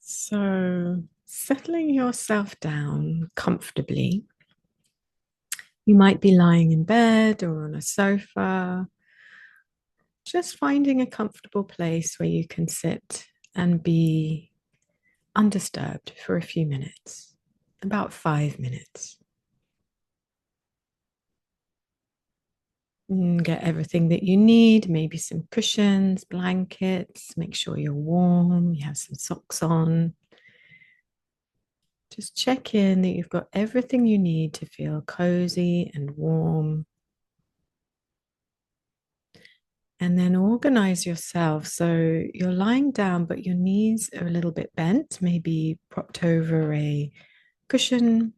So, settling yourself down comfortably. You might be lying in bed or on a sofa, just finding a comfortable place where you can sit and be undisturbed for a few minutes, about 5 minutes. Get everything that you need, maybe some cushions, blankets, make sure you're warm, you have some socks on. Just check in that you've got everything you need to feel cozy and warm. And then organize yourself. So you're lying down, but your knees are a little bit bent, maybe propped over a cushion.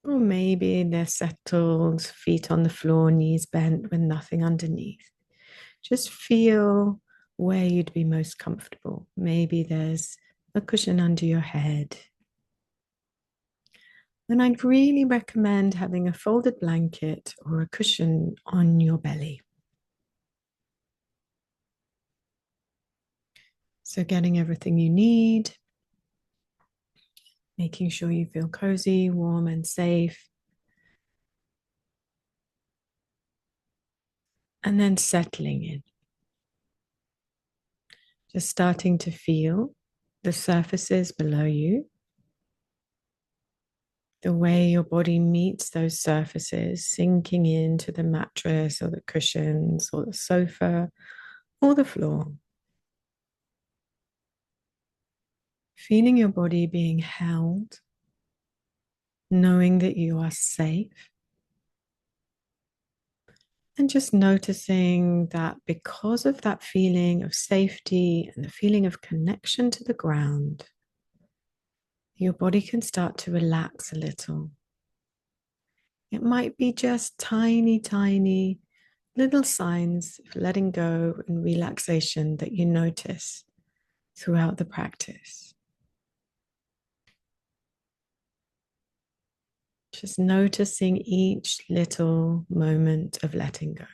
Or maybe they're settled, feet on the floor, knees bent with nothing underneath. Just feel where you'd be most comfortable. Maybe there's a cushion under your head. And I'd really recommend having a folded blanket or a cushion on your belly. So, getting everything you need, making sure you feel cozy, warm, and safe. And then settling in. Just starting to feel the surfaces below you, the way your body meets those surfaces, sinking into the mattress or the cushions or the sofa or the floor. Feeling your body being held, knowing that you are safe. And just noticing that because of that feeling of safety and the feeling of connection to the ground, your body can start to relax a little. It might be just tiny, tiny little signs of letting go and relaxation that you notice throughout the practice. Just noticing each little moment of letting go.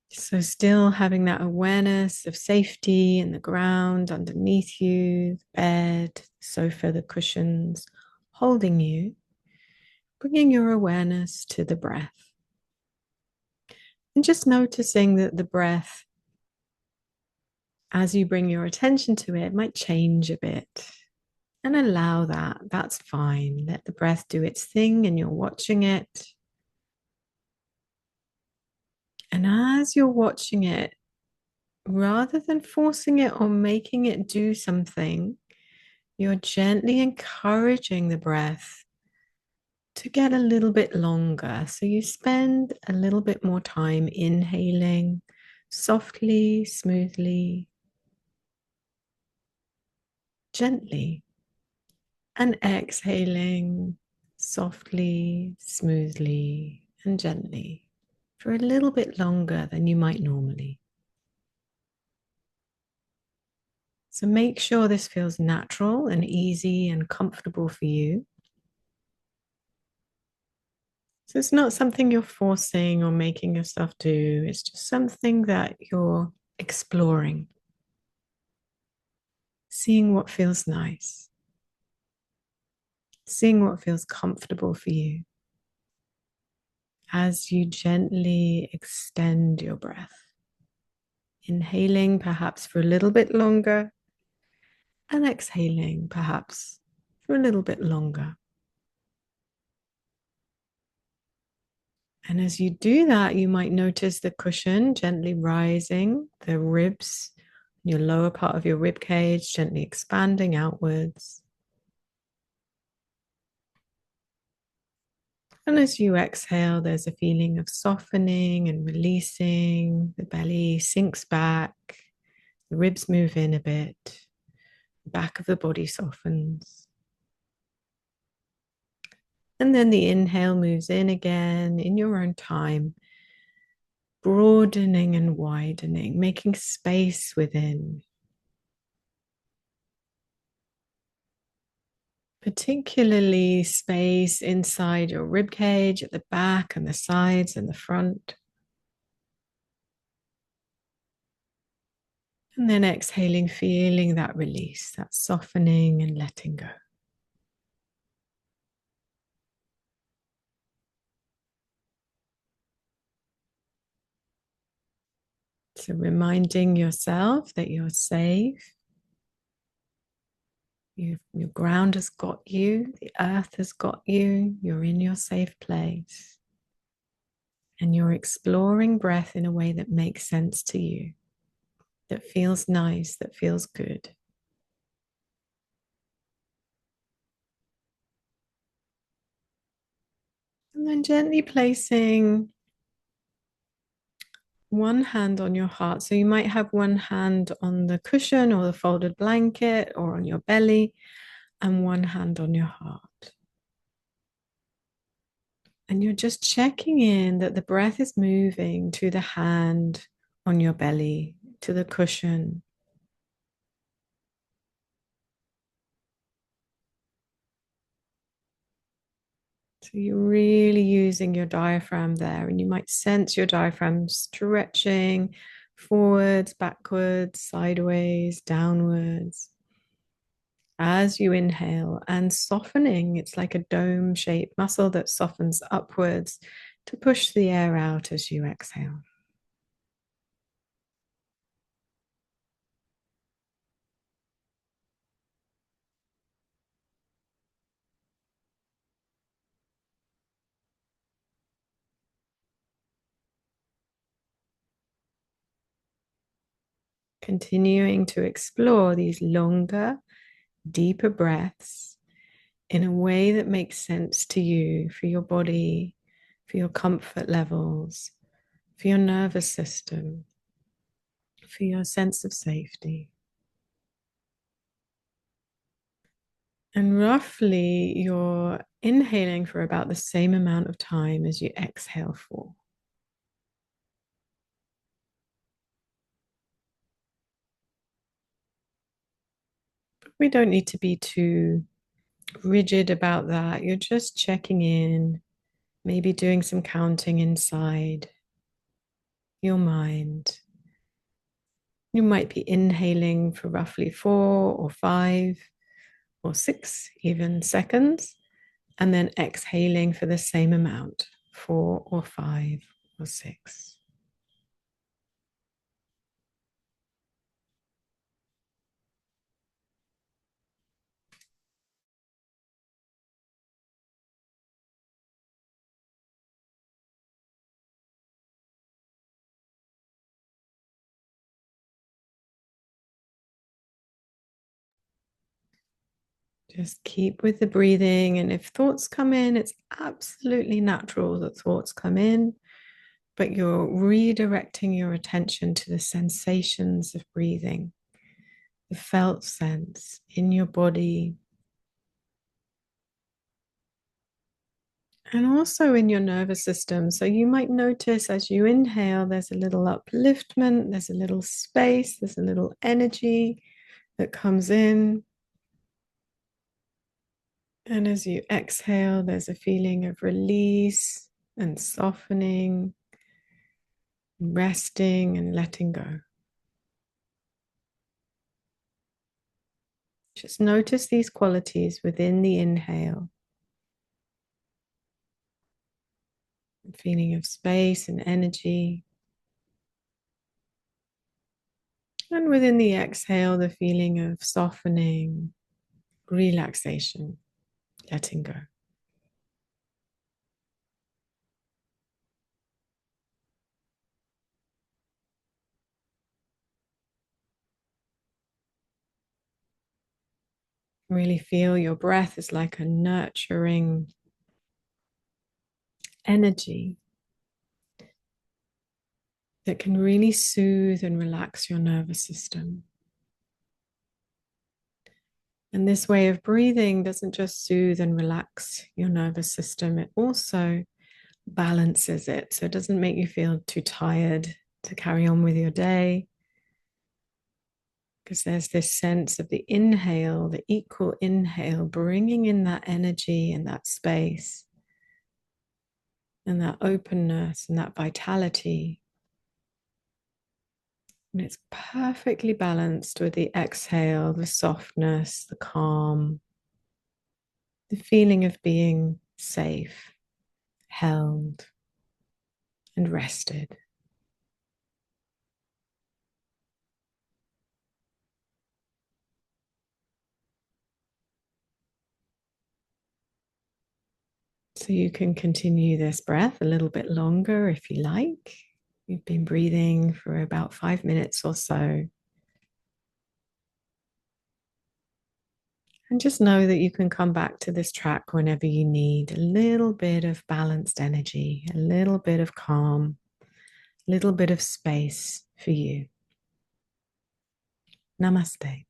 So, still having that awareness of safety and the ground underneath you, the bed, the sofa, the cushions holding you, bringing your awareness to the breath. And just noticing that the breath, as you bring your attention to it, might change a bit. And allow that. That's fine. Let the breath do its thing and you're watching it. And as you're watching it, rather than forcing it or making it do something, you're gently encouraging the breath to get a little bit longer. So you spend a little bit more time inhaling softly, smoothly, gently, and exhaling softly, smoothly, and gently for a little bit longer than you might normally. So make sure this feels natural and easy and comfortable for you. So it's not something you're forcing or making yourself do. It's just something that you're exploring, seeing what feels nice, seeing what feels comfortable for you as you gently extend your breath. Inhaling perhaps for a little bit longer and exhaling perhaps for a little bit longer. And as you do that, you might notice the cushion gently rising, the ribs, your lower part of your rib cage gently expanding outwards. And as you exhale, there's a feeling of softening and releasing. The belly sinks back, the ribs move in a bit, the back of the body softens. And then the inhale moves in again in your own time, broadening and widening, making space within. particularly space inside your rib cage, at the back and the sides and the front. And then exhaling, feeling that release, that softening and letting go. So reminding yourself that you're safe. Your ground has got you, the earth has got you, you're in your safe place. And you're exploring breath in a way that makes sense to you, that feels nice, that feels good. And then gently placing one hand on your heart. So you might have one hand on the cushion or the folded blanket or on your belly, and one hand on your heart. And you're just checking in that the breath is moving to the hand on your belly, to the cushion. So you're really using your diaphragm there, and you might sense your diaphragm stretching forwards, backwards, sideways, downwards as you inhale, and softening. It's like a dome-shaped muscle that softens upwards to push the air out as you exhale. Continuing to explore these longer, deeper breaths in a way that makes sense to you, for your body, for your comfort levels, for your nervous system, for your sense of safety. And roughly, you're inhaling for about the same amount of time as you exhale for. We don't need to be too rigid about that. You're just checking in, maybe doing some counting inside your mind. You might be inhaling for roughly 4 or 5 or 6 even seconds, and then exhaling for the same amount, 4 or 5 or 6. Just keep with the breathing. And if thoughts come in, it's absolutely natural that thoughts come in, but you're redirecting your attention to the sensations of breathing, the felt sense in your body, and also in your nervous system. So you might notice as you inhale, there's a little upliftment, there's a little space, there's a little energy that comes in. And as you exhale, there's a feeling of release and softening, resting and letting go. Just notice these qualities within the inhale. A feeling of space and energy. And within the exhale, the feeling of softening, relaxation, letting go. Really feel your breath is like a nurturing energy that can really soothe and relax your nervous system. And this way of breathing doesn't just soothe and relax your nervous system, it also balances it. So it doesn't make you feel too tired to carry on with your day. because there's this sense of the inhale, the equal inhale, bringing in that energy and that space and that openness and that vitality. And it's perfectly balanced with the exhale, the softness, the calm, the feeling of being safe, held, and rested. So you can continue this breath a little bit longer if you like. You've been breathing for about 5 minutes or so. And just know that you can come back to this track whenever you need a little bit of balanced energy, a little bit of calm, a little bit of space for you. Namaste.